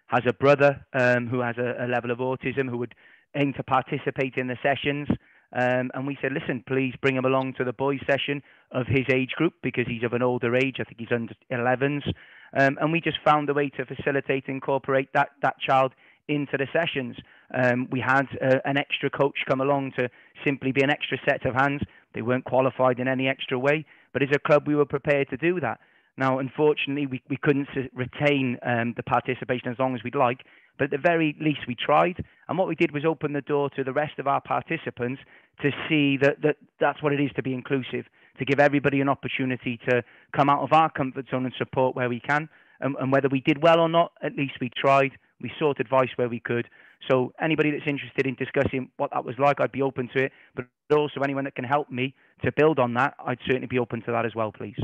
[SPEAKER 8] has a brother who has a level of autism who would aim to participate in the sessions, and we said, listen, please bring him along to the boys session of his age group, because he's of an older age. I think he's under 11s, and we just found a way to facilitate and incorporate that child into the sessions. We had an extra coach come along to simply be an extra set of hands. They weren't qualified in any extra way, but as a club we were prepared to do that. Now, unfortunately, we couldn't retain the participation as long as we'd like, but at the very least we tried. And what we did was open the door to the rest of our participants to see that's what it is to be inclusive, to give everybody an opportunity to come out of our comfort zone and support where we can. And whether we did well or not, at least we tried. We sought advice where we could. So anybody that's interested in discussing what that was like, I'd be open to it. But also anyone that can help me to build on that, I'd certainly be open to that as well, please.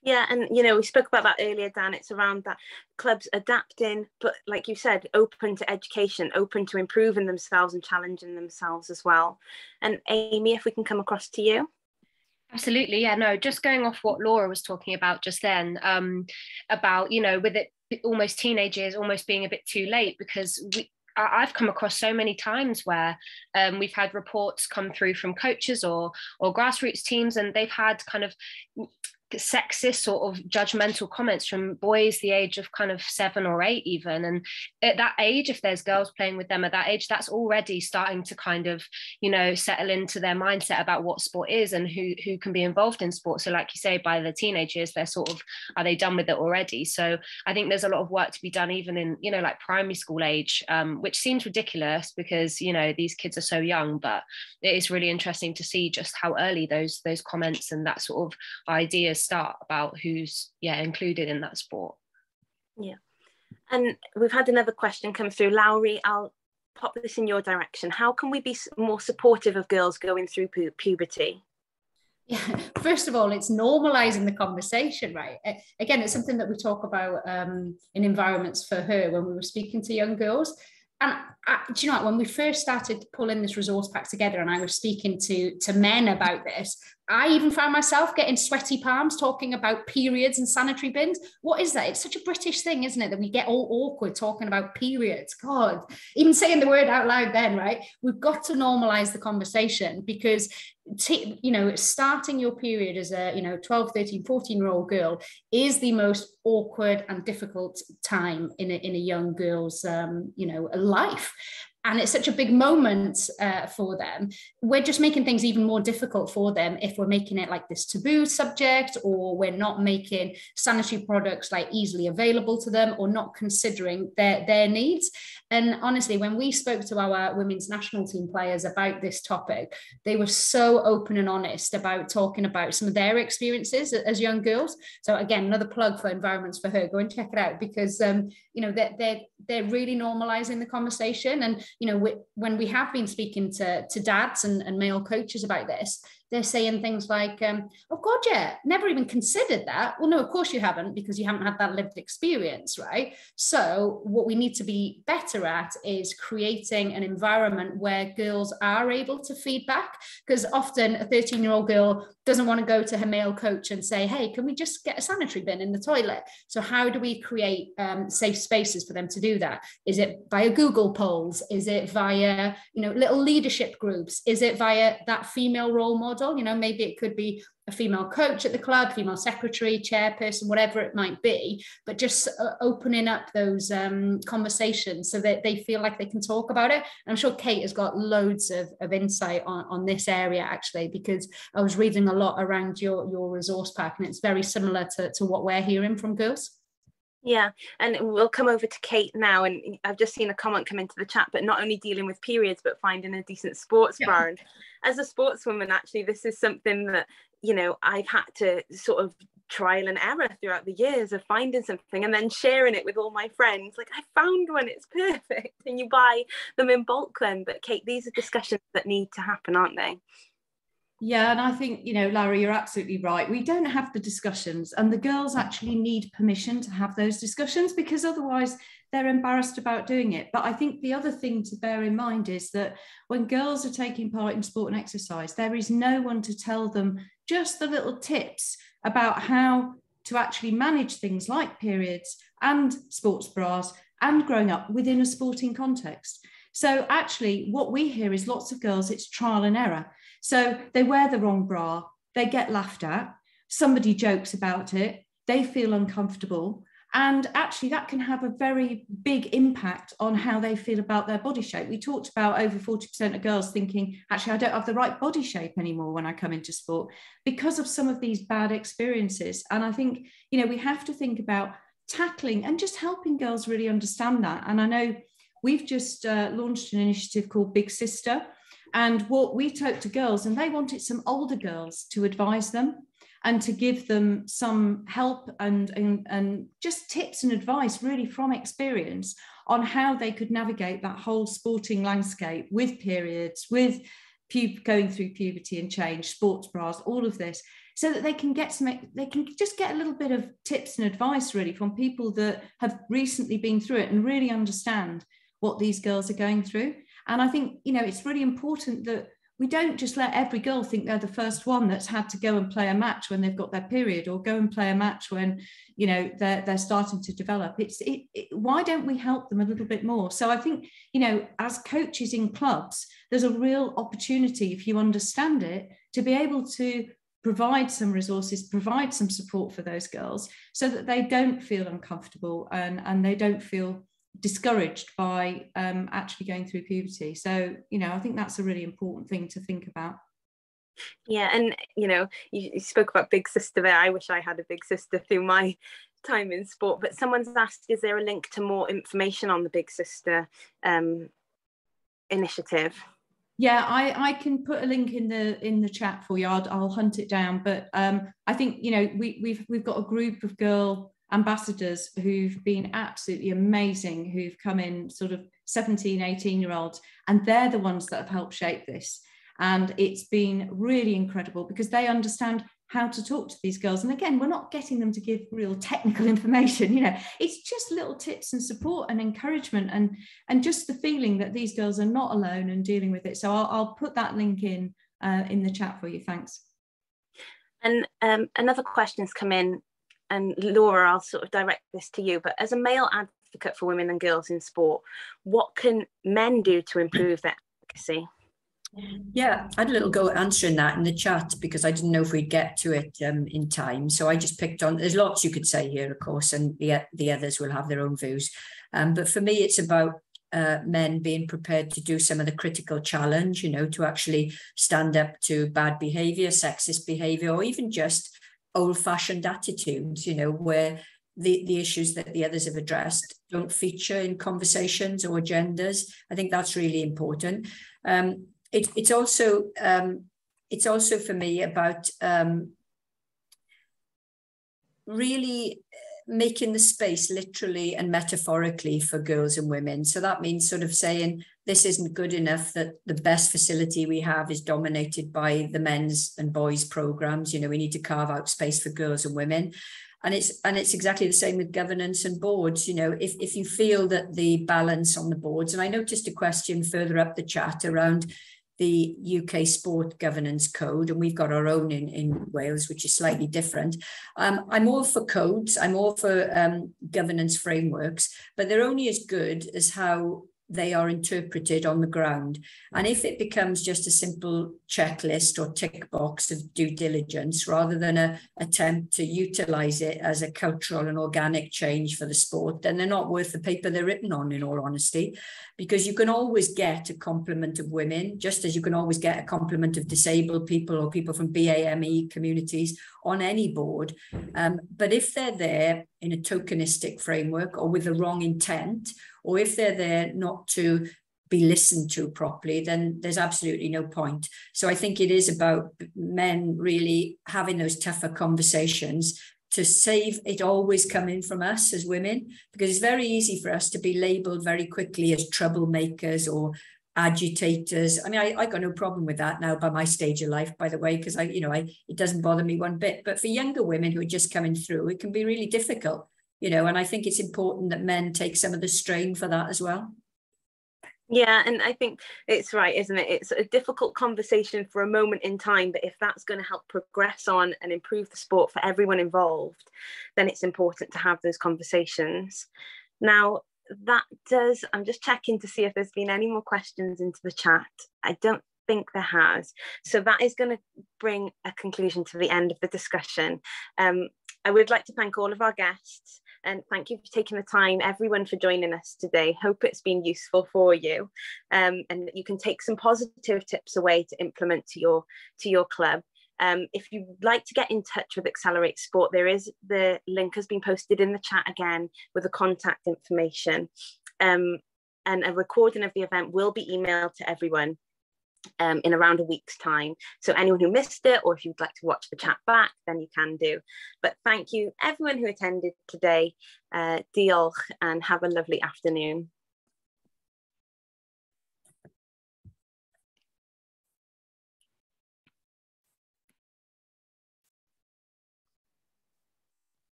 [SPEAKER 2] Yeah, and you know, we spoke about that earlier, Dan. It's around that clubs adapting, but like you said, open to education, open to improving themselves and challenging themselves as well. And Amy, if we can come across to you.
[SPEAKER 7] Absolutely, yeah, no, just going off what Laura was talking about just then, about, you know, with it almost teenage years almost being a bit too late, because I've come across so many times where we've had reports come through from coaches or grassroots teams, and they've had kind of sexist sort of judgmental comments from boys the age of kind of 7 or 8 even. And at that age, if there's girls playing with them at that age, that's already starting to kind of, you know, settle into their mindset about what sport is and who can be involved in sport. So like you say, by the teenage years, they're sort of, are they done with it already? So I think there's a lot of work to be done even in, you know, like primary school age, which seems ridiculous because, you know, these kids are so young, but it is really interesting to see just how early those comments and that sort of ideas start about who's included in that sport.
[SPEAKER 2] Yeah, and we've had another question come through. Loury, I'll pop this in your direction. How can we be more supportive of girls going through puberty?
[SPEAKER 5] Yeah, first of all, it's normalizing the conversation, right? Again, it's something that we talk about in environments for her when we were speaking to young girls. And do you know what, when we first started pulling this resource pack together and I was speaking to men about this, I even found myself getting sweaty palms talking about periods and sanitary bins. What is that? It's such a British thing, isn't it? That we get all awkward talking about periods. God, even saying the word out loud then, right? We've got to normalize the conversation because, you know, starting your period as a, 12, 13, 14-year-old girl is the most awkward and difficult time in a young girl's, life. and it's such a big moment for them. We're just making things even more difficult for them if we're making it like this taboo subject, or we're not making sanitary products like easily available to them, or not considering their needs. And honestly, when we spoke to our women's national team players about this topic, they were so open and honest about talking about some of their experiences as young girls. So again, another plug for Environments for Her. Go and check it out, because you know, they're really normalizing the conversation. And you know, when we have been speaking to dads and male coaches about this, they're saying things like, oh God, yeah, never even considered that. Well, no, of course you haven't, because you haven't had that lived experience, right? So what we need to be better at is creating an environment where girls are able to feedback, because often a 13-year-old girl doesn't want to go to her male coach and say, hey, can we just get a sanitary bin in the toilet? So how do we create safe spaces for them to do that? Is it via Google polls? Is it via, you know, little leadership groups? Is it via that female role model? You know, maybe it could be a female coach at the club, female secretary, chairperson, whatever it might be, but just opening up those conversations so that they feel like they can talk about it. And I'm sure Kate has got loads of insight on this area, actually, because I was reading a lot around your resource pack, and it's very similar to what we're hearing from girls.
[SPEAKER 2] Yeah, and we'll come over to Kate now, and I've just seen a comment come into the chat, but not only dealing with periods, but finding a decent sports bra. And as a sportswoman, actually, this is something that, you know, I've had to sort of trial and error throughout the years of finding something and then sharing it with all my friends. Like, I found one, it's perfect. And you buy them in bulk then. But Kate, these are discussions that need to happen, aren't they?
[SPEAKER 4] Yeah, and I think, you know, Larry, you're absolutely right. We don't have the discussions, and the girls actually need permission to have those discussions, because otherwise they're embarrassed about doing it. But I think the other thing to bear in mind is that when girls are taking part in sport and exercise, there is no one to tell them just the little tips about how to actually manage things like periods and sports bras and growing up within a sporting context. So actually what we hear is lots of girls, it's trial and error. So they wear the wrong bra, they get laughed at, somebody jokes about it, they feel uncomfortable. And actually that can have a very big impact on how they feel about their body shape. We talked about over 40% of girls thinking, actually, I don't have the right body shape anymore when I come into sport because of some of these bad experiences. And I think, you know, we have to think about tackling and just helping girls really understand that. And I know we've just launched an initiative called Big Sister. And what we talked to girls, and they wanted some older girls to advise them and to give them some help and just tips and advice really from experience on how they could navigate that whole sporting landscape with periods, with going through puberty and change, sports bras, all of this, so that they can just get a little bit of tips and advice really from people that have recently been through it and really understand what these girls are going through. And I think, you know, it's really important that we don't just let every girl think they're the first one that's had to go and play a match when they've got their period, or go and play a match when, you know, they're starting to develop. Why don't we help them a little bit more? So I think, you know, as coaches in clubs, there's a real opportunity, if you understand it, to be able to provide some resources, provide some support for those girls so that they don't feel uncomfortable and they don't feel discouraged by actually going through puberty. So, you know, I think that's a really important thing to think about.
[SPEAKER 2] Yeah, and you know, you spoke about Big Sister there. I wish I had a big sister through my time in sport, but someone's asked, is there a link to more information on the Big Sister initiative?
[SPEAKER 4] Yeah, I can put a link in the chat for you. I'll hunt it down. But I think, you know, we've got a group of girl ambassadors who've been absolutely amazing, who've come in sort of 17, 18-year-olds, and they're the ones that have helped shape this. And it's been really incredible because they understand how to talk to these girls. And again, we're not getting them to give real technical information, you know, it's just little tips and support and encouragement and just the feeling that these girls are not alone and dealing with it. So I'll put that link in the chat for you. Thanks.
[SPEAKER 2] And another question's come in, and Laura, I'll sort of direct this to you, but as a male advocate for women and girls in sport, what can men do to improve their advocacy?
[SPEAKER 6] Yeah, I had a little go at answering that in the chat because I didn't know if we'd get to it in time. So I just picked on, there's lots you could say here, of course, and the others will have their own views. But for me, it's about men being prepared to do some of the critical challenge, you know, to actually stand up to bad behavior, sexist behavior, or even just old-fashioned attitudes, you know, where the issues that the others have addressed don't feature in conversations or agendas. I think that's really important. It's also for me about really making the space literally and metaphorically for girls and women. So that means sort of saying, this isn't good enough that the best facility we have is dominated by the men's and boys programs. You know, we need to carve out space for girls and women. And it's exactly the same with governance and boards. You know, if you feel that the balance on the boards, and I noticed a question further up the chat around the UK Sport Governance Code, and we've got our own in Wales, which is slightly different. I'm all for codes, I'm all for governance frameworks, but they're only as good as how they are interpreted on the ground. And if it becomes just a simple checklist or tick box of due diligence, rather than an attempt to utilize it as a cultural and organic change for the sport, then they're not worth the paper they're written on, in all honesty, because you can always get a complement of women, just as you can always get a complement of disabled people or people from BAME communities on any board. But if they're there in a tokenistic framework or with the wrong intent, or if they're there not to be listened to properly, then there's absolutely no point. So I think it is about men really having those tougher conversations to save it always coming from us as women, because it's very easy for us to be labeled very quickly as troublemakers or agitators. I mean, I got no problem with that now by my stage of life, by the way, because it doesn't bother me one bit. But for younger women who are just coming through, it can be really difficult, you know, and I think it's important that men take some of the strain for that as well.
[SPEAKER 2] Yeah, and I think it's right, isn't it? It's a difficult conversation for a moment in time, but if that's going to help progress on and improve the sport for everyone involved, then it's important to have those conversations. Now, I'm just checking to see if there's been any more questions into the chat. I don't think there has. So that is going to bring a conclusion to the end of the discussion. I would like to thank all of our guests, and thank you for taking the time, everyone, for joining us today. Hope it's been useful for you, and that you can take some positive tips away to implement to your club. If you'd like to get in touch with Accelerate Sport, the link has been posted in the chat again with the contact information, and a recording of the event will be emailed to everyone in around a week's time. So anyone who missed it, or if you'd like to watch the chat back, then you can do. But thank you everyone who attended today. Diolch, and have a lovely afternoon.